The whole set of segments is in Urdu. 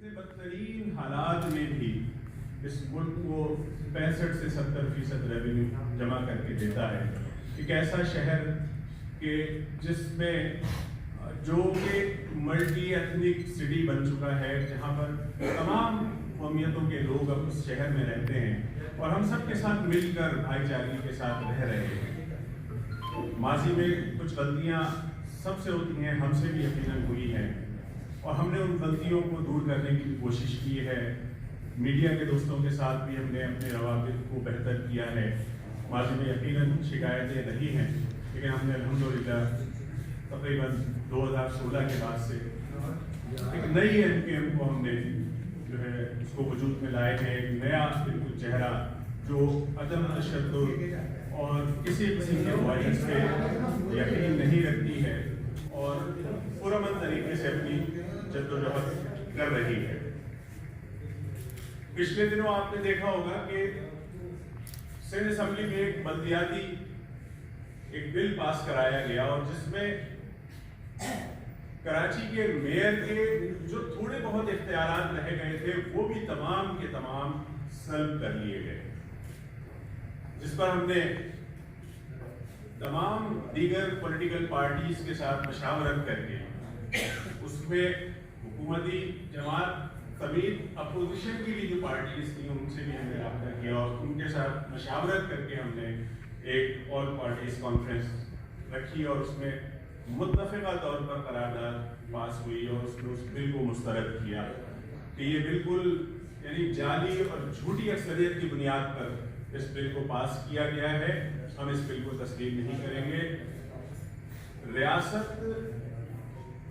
اتنے بدترین حالات میں بھی اس ملک کو 65 سے 70% ریونیو جمع کر کے دیتا ہے. ایک ایسا شہر کہ جس میں جو کہ ملٹی ایتھنک سٹی بن چکا ہے, جہاں پر تمام قومیتوں کے لوگ اب اس شہر میں رہتے ہیں اور ہم سب کے ساتھ مل کر بھائی چارگی کے ساتھ رہ رہے ہیں. ماضی میں کچھ غلطیاں سب سے ہوتی ہیں, ہم سے بھی یقیناً ہوئی ہیں, اور ہم نے ان غلطیوں کو دور کرنے کی بھی کوشش کی ہے. میڈیا کے دوستوں کے ساتھ بھی ہم نے اپنے روابط کو بہتر کیا ہے. ماضی میں یقیناً شکایتیں رہی ہیں, لیکن ہم نے الحمدللہ تقریباً 2016 کے بعد سے ایک نئی ایم کے ایم کو ہم نے جو ہے اس کو وجود میں لائے ہیں. ایک نیا بالکل چہرہ جو عدم تشدد اور کسی قسم کے وائلنس پہ یقین نہیں رکھتی ہے اور پرامن طریقے سے اپنی جدوجہد کر رہی ہے. پچھلے دنوں آپ نے دیکھا ہوگا کہ سندھ اسمبلی میں ایک بلدیاتی ایک بل پاس کرایا گیا, اور جس میں کراچی کے میئر کے جو تھوڑے بہت اختیارات رہ گئے تھے وہ بھی تمام کے تمام سلب کر لیے گئے, جس پر ہم نے تمام دیگر پولیٹیکل پارٹیز کے ساتھ مشاورت کر کے اس میں حکومتی جماعت سمیت اپوزیشن کی بھی جو پارٹیز تھیں ان سے بھی ہم نے رابطہ کیا اور ان کے ساتھ مشاورت کر کے ہم نے ایک آل پارٹیز کانفرنس رکھی اور اس میں متفقہ طور پر قرارداد پاس ہوئی اور اس نے اس بل کو مسترد کیا کہ یہ بالکل یعنی جعلی اور جھوٹی اکثریت کی بنیاد پر اس بل کو پاس کیا گیا ہے. ہم اس بل کو تسلیم نہیں کریں گے. ریاست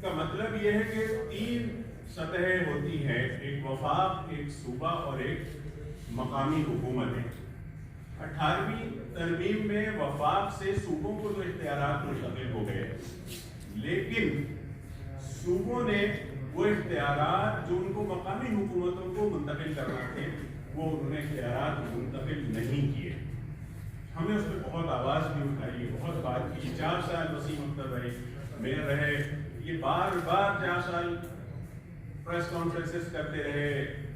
کا مطلب یہ ہے کہ 3 سطحیں ہوتی ہیں, ایک وفاق, ایک صوبہ اور ایک مقامی حکومت ہے. 18ویں ترمیم میں وفاق سے صوبوں کو جو اختیارات منتقل ہو گئے, لیکن صوبوں نے وہ اختیارات جو ان کو مقامی حکومتوں کو منتقل کرنا تھے وہ انہوں نے اختیارات منتقل نہیں کیے. ہم نے اس پہ بہت آواز بھی اٹھائی, بہت بات کی. 4 سال وسیم اختر رہے, میئر رہے, یہ بار بار 4 سال پریس کانفرنسز کرتے رہے,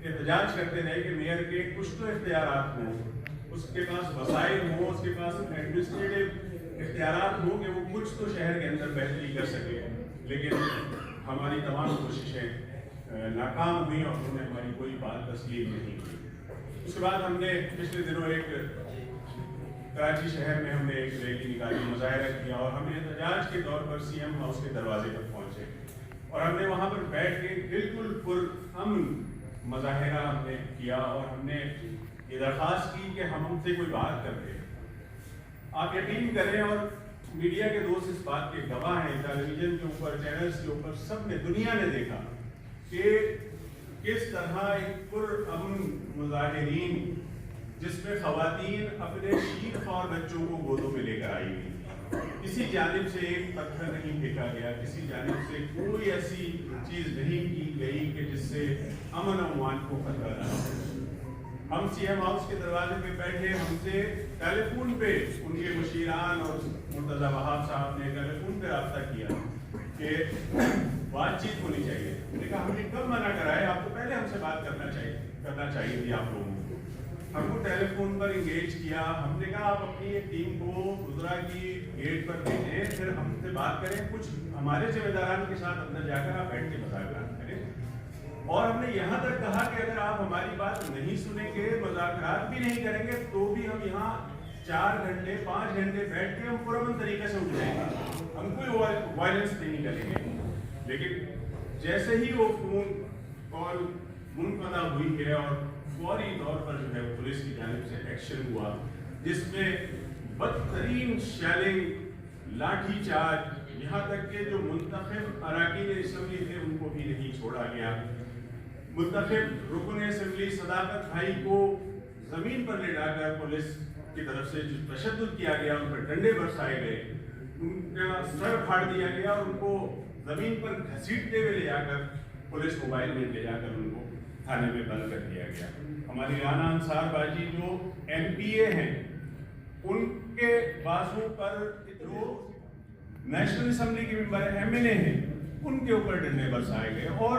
احتجاج کرتے رہے کہ میئر کے کچھ تو اختیارات ہوں, اس کے پاس وسائل ہوں, اس کے پاس ایڈمنسٹریٹو اختیارات ہوں کہ وہ کچھ تو شہر کے اندر بہتری کر سکے. لیکن ہماری تمام کوششیں ناکام ہوئیں اور انہوں نے ہماری کوئی بات تسلیم نہیں کی. اس کے بعد ہم نے پچھلے دنوں ایک کراچی شہر میں ہم نے ایک ریلی نکالی, مظاہرہ کیا, اور ہم نے احتجاج کے طور پر سی ایم ہاؤس کے دروازے پر پہنچے اور ہم نے وہاں پر بیٹھ کے بالکل پرامن مظاہرہ ہم نے کیا اور ہم نے یہ درخواست کی کہ ہم سے کوئی بات کر دیں. آپ یقین کریں, اور میڈیا کے دوست اس بات کے گواہ ہیں, ٹیلی ویژن کے اوپر, چینلز کے اوپر, سب نے, دنیا نے دیکھا کہ کس طرح ایک پرامن مظاہرین جس میں خواتین اپنے شیر خوار بچوں کو گودوں میں لے کر آئی ہوئی, کسی جانب سے ایک پتھر نہیں پھینکا گیا, کسی جانب سے کوئی ایسی چیز نہیں کی گئی کہ جس سے امن و امان کو خطرہ نہ ہو. ہم سی ایم ہاؤس کے دروازے پہ بیٹھے, ہم سے ٹیلی فون پہ ان کے مشیران اور مرتضیٰ وہاب صاحب نے ٹیلی فون پہ رابطہ کیا کہ بات چیت ہونی چاہیے. ہم نے کہا ہم نے کب منع کرا ہے, آپ کو پہلے ہم سے بات کرنا چاہیے تھی آپ لوگوں کو. ہم کو ٹیلی فون پر انگیج کیا, ہم نے کہا آپ اپنی ایک ٹیم کو گجرا کی گیٹ پر بھیجیں, پھر ہم سے بات کریں, کچھ ہمارے ذمہ داران کے ساتھ اندر جا کر آپ بیٹھ کے مذاکرات کریں. اور ہم نے یہاں تک کہا کہ اگر آپ ہماری بات نہیں سنیں گے, مذاکرات بھی نہیں کریں گے, تو بھی ہم یہاں 4 گھنٹے 5 گھنٹے بیٹھ کے ہم پرامن طریقے سے اٹھ جائیں گے, ہم کوئی وائلنس نہیں کریں گے. لیکن جیسے ہی وہ فون کال منقطع ہوئی ہے اور فوری طور پر جو ہے پولیس کی جانب سے ایکشن ہوا, جس میں بدترین شیلنگ, لاٹھی چارج, یہاں تک کہ جو منتخب اراکین اسمبلی تھے ان کو بھی نہیں چھوڑا گیا. منتخب رکن اسمبلی صداقت بھائی کو زمین پر لے جا کر پولیس کی طرف سے جو تشدد کیا گیا, ان پر ڈنڈے برسائے گئے, ان کا سر پھاڑ دیا گیا, اور ان کو زمین پر گھسیٹتے ہوئے لے جا کر پولیس موبائل میں لے جا کر ان کو تھانے میں بند کر دیا گیا. ہماری رانا انصار باجی جو ایم پی اے ہیں, ان کے بازو پر جو نیشنل اسمبلی کے ممبر ایم این اے ہیں, ان کے اوپر ڈنڈے برسائے گئے. اور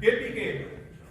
KPK,